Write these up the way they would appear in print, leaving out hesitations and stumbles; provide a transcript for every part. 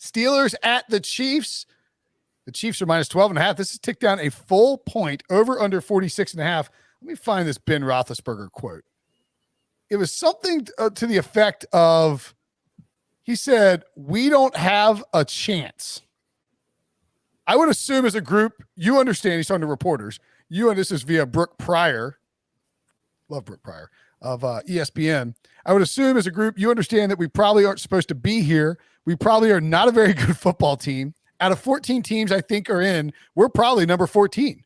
Steelers at the Chiefs. The Chiefs are minus 12.5. This is ticked down a full point, over under 46.5. Let me find this Ben Roethlisberger quote. It was something to the effect of, he said, "We don't have a chance." I would assume as a group, you understand, he's talking to reporters. And this is via Brooke Pryor. Love Brooke Pryor of ESPN. I would assume as a group, you understand that we probably aren't supposed to be here. We probably are not a very good football team. Out of 14 teams I think are in, we're probably number 14.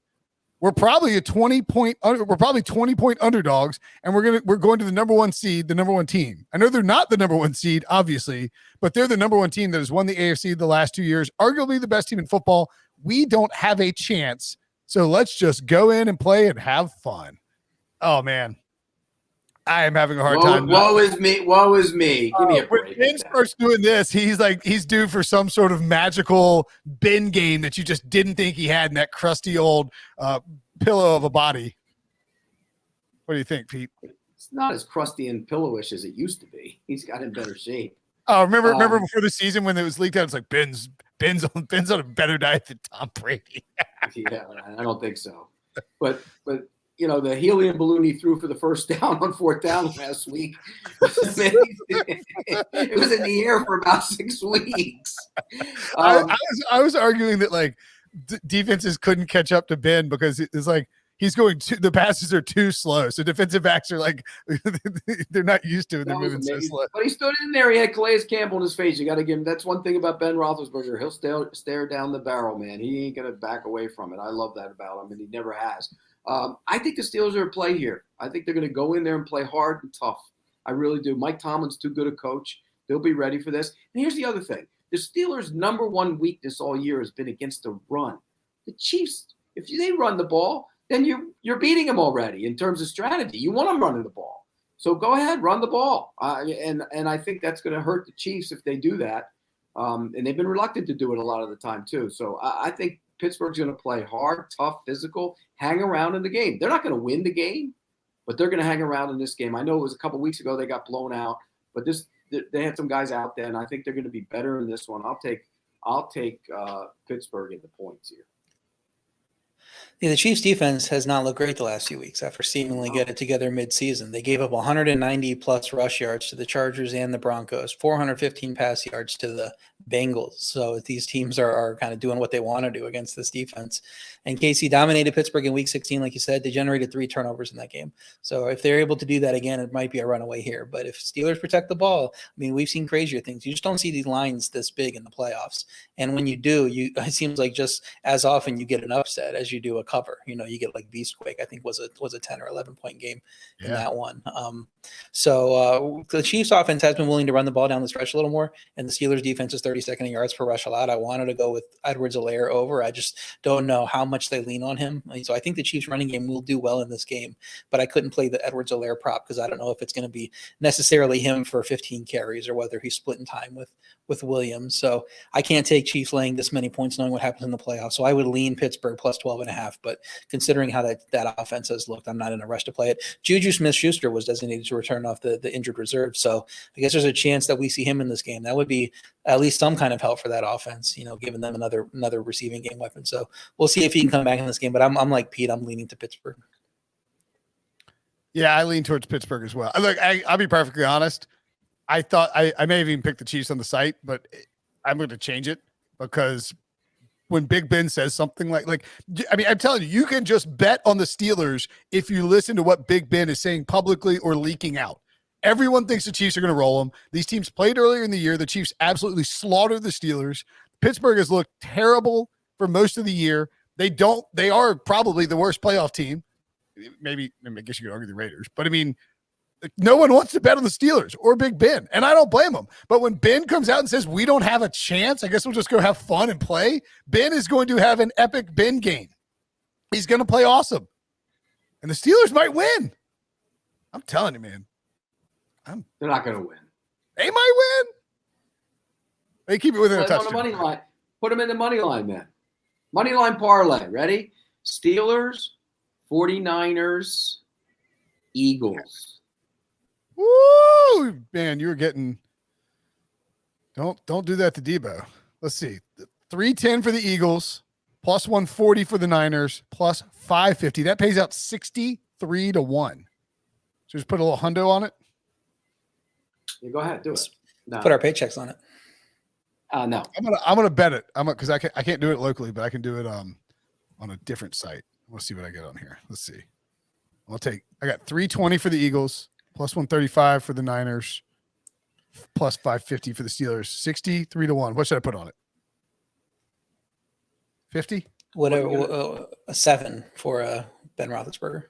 We're probably a 20-point. We're probably 20-point underdogs, and we're going to the number one seed, the number one team. I know they're not the number one seed, obviously, but they're the number one team that has won the AFC the last 2 years, arguably the best team in football. We don't have a chance, so let's just go in and play and have fun. Oh man, I am having a hard time. Woe is me. Give me a break. When Ben starts doing this, he's due for some sort of magical Ben game that you just didn't think he had in that crusty old pillow of a body. What do you think, Pete? It's not as crusty and pillowish as it used to be. He's got in better shape. Oh, remember before the season when it was leaked out, it's like Ben's on a better diet than Tom Brady. Yeah, I don't think so. But you know, the helium balloon he threw for the first down on fourth down last week was amazing. It was in the air for about 6 weeks. I was arguing that like defenses couldn't catch up to Ben because it's like he's going the passes are too slow. So defensive backs are like they're not used to it. They're moving so slow. But he stood in there. He had Calais Campbell in his face. You got to give him. That's one thing about Ben Roethlisberger. He'll stare down the barrel, man. He ain't gonna back away from it. I love that about him, and he never has. I think the Steelers are at play here. I think they're going to go in there and play hard and tough. I really do. Mike Tomlin's too good a coach. They'll be ready for this. And here's the other thing. The Steelers' number one weakness all year has been against the run. The Chiefs, if they run the ball, then you're beating them already in terms of strategy. You want them running the ball. So go ahead, run the ball. And I think that's going to hurt the Chiefs if they do that. And they've been reluctant to do it a lot of the time too. So I think Pittsburgh's going to play hard, tough, physical, hang around in the game. They're not going to win the game, but they're going to hang around in this game. I know it was a couple weeks ago they got blown out, but they had some guys out there, and I think they're going to be better in this one. I'll take Pittsburgh in the points here. Yeah, the Chiefs' defense has not looked great the last few weeks after seemingly getting it together mid-season. They gave up 190-plus rush yards to the Chargers and the Broncos, 415 pass yards to the Bengals. So these teams are kind of doing what they want to do against this defense. And KC dominated Pittsburgh in Week 16, like you said. They generated 3 turnovers in that game. So if they're able to do that again, it might be a runaway here. But if Steelers protect the ball, I mean, we've seen crazier things. You just don't see these lines this big in the playoffs. And when you do, it seems like just as often you get an upset as you do a cover. You know, you get like Beastquake, I think was a 10 or 11 point game in that one. So the Chiefs offense has been willing to run the ball down the stretch a little more, and the Steelers defense is 32nd in yards per rush allowed. I wanted to go with Edwards-Helaire over. I just don't know how much they lean on him. So I think the Chiefs running game will do well in this game, but I couldn't play the Edwards-Helaire prop because I don't know if it's going to be necessarily him for 15 carries or whether he's splitting time with Williams. So I can't take Chiefs laying this many points knowing what happens in the playoffs. So I would lean Pittsburgh plus 12.5, but considering how that offense has looked, I'm not in a rush to play it. Juju Smith-Schuster was designated to return off the injured reserve. So I guess there's a chance that we see him in this game. That would be at least some kind of help for that offense, you know, giving them another receiving game weapon. So we'll see if he can come back in this game, but I'm like Pete, I'm leaning to Pittsburgh. Yeah, I lean towards Pittsburgh as well. Look, I'll be perfectly honest. I thought I may have even picked the Chiefs on the site, but I'm going to change it because when Big Ben says something like, I mean, I'm telling you, you can just bet on the Steelers if you listen to what Big Ben is saying publicly or leaking out. Everyone thinks the Chiefs are going to roll them. These teams played earlier in the year. The Chiefs absolutely slaughtered the Steelers. Pittsburgh has looked terrible for most of the year. They are probably the worst playoff team. Maybe, I guess you could argue the Raiders, but I mean, no one wants to bet on the Steelers or Big Ben, and I don't blame them. But when Ben comes out and says we don't have a chance, I guess we'll just go have fun and play. Ben is going to have an epic Ben game. He's going to play awesome, and the Steelers might win. I'm telling you, man. They're not going to win. They might win. They keep it within a touchdown. On the money line. Put them in the money line, man. Money line parlay. Ready? Steelers, 49ers, Eagles. Woo! Man, you're getting – don't do that to Debo. let's see, 310 for the Eagles, plus 140 for the Niners, plus 550. That pays out 63 to 1. So just put a little hundo on it. Yeah, go ahead, do it. No. Put our paychecks on it. No. I'm gonna bet it. Because I can't do it locally, but I can do it on a different site. We'll see what I get on here. Let's see. I got 320 for the Eagles, plus 135 for the Niners, plus 550 for the Steelers. 63 to 1. What should I put on it? 50? Whatever, a 7 for Ben Roethlisberger.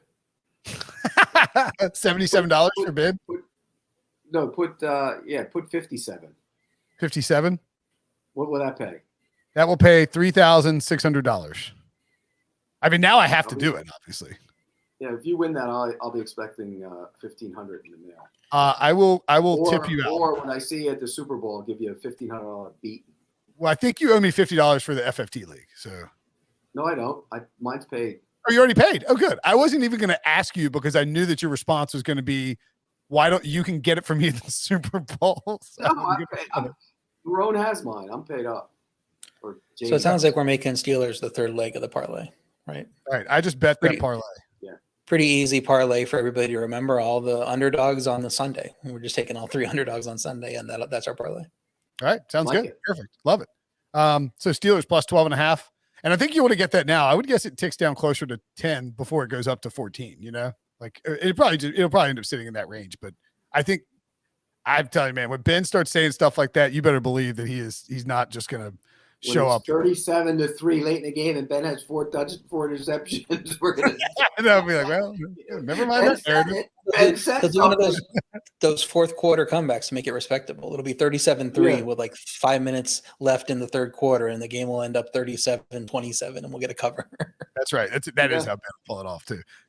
$77 for bid. Put 57. 57. What will that pay? That will pay $3,600. I mean, now I have to do it, obviously. Yeah, if you win that, I'll be expecting $1,500 in the mail. I will tip you out. Or when I see you at the Super Bowl, I'll give you a $1,500 beat. Well, I think you owe me $50 for the FFT league. So no, I don't. Mine's paid. Oh, you already paid. Oh, good. I wasn't even going to ask you because I knew that your response was going to be, "Why don't you can get it from me at the Super Bowl?" So no, Ron has mine. I'm paid up. So it sounds like we're making Steelers the third leg of the parlay, right? All right. I just bet that parlay. Pretty easy parlay for everybody to remember. All the underdogs on the Sunday. We're just taking all 3 underdogs on Sunday, and that's our parlay. All right. Sounds good. Perfect. Love it. So Steelers plus 12.5. And I think you want to get that now. I would guess it ticks down closer to 10 before it goes up to 14, Like it'll probably end up sitting in that range. But I think I'm telling you, man, when Ben starts saying stuff like that, you better believe that he's not just gonna show up 37-3 late in the game and Ben has 4 interceptions. We're gonna and I'll be like, well, never mind that. It's one of those fourth quarter comebacks to make it respectable. It'll be 37-3 with like 5 minutes left in the third quarter, and the game will end up 37-27, and we'll get a cover. That's right. That is how Ben will pull it off too.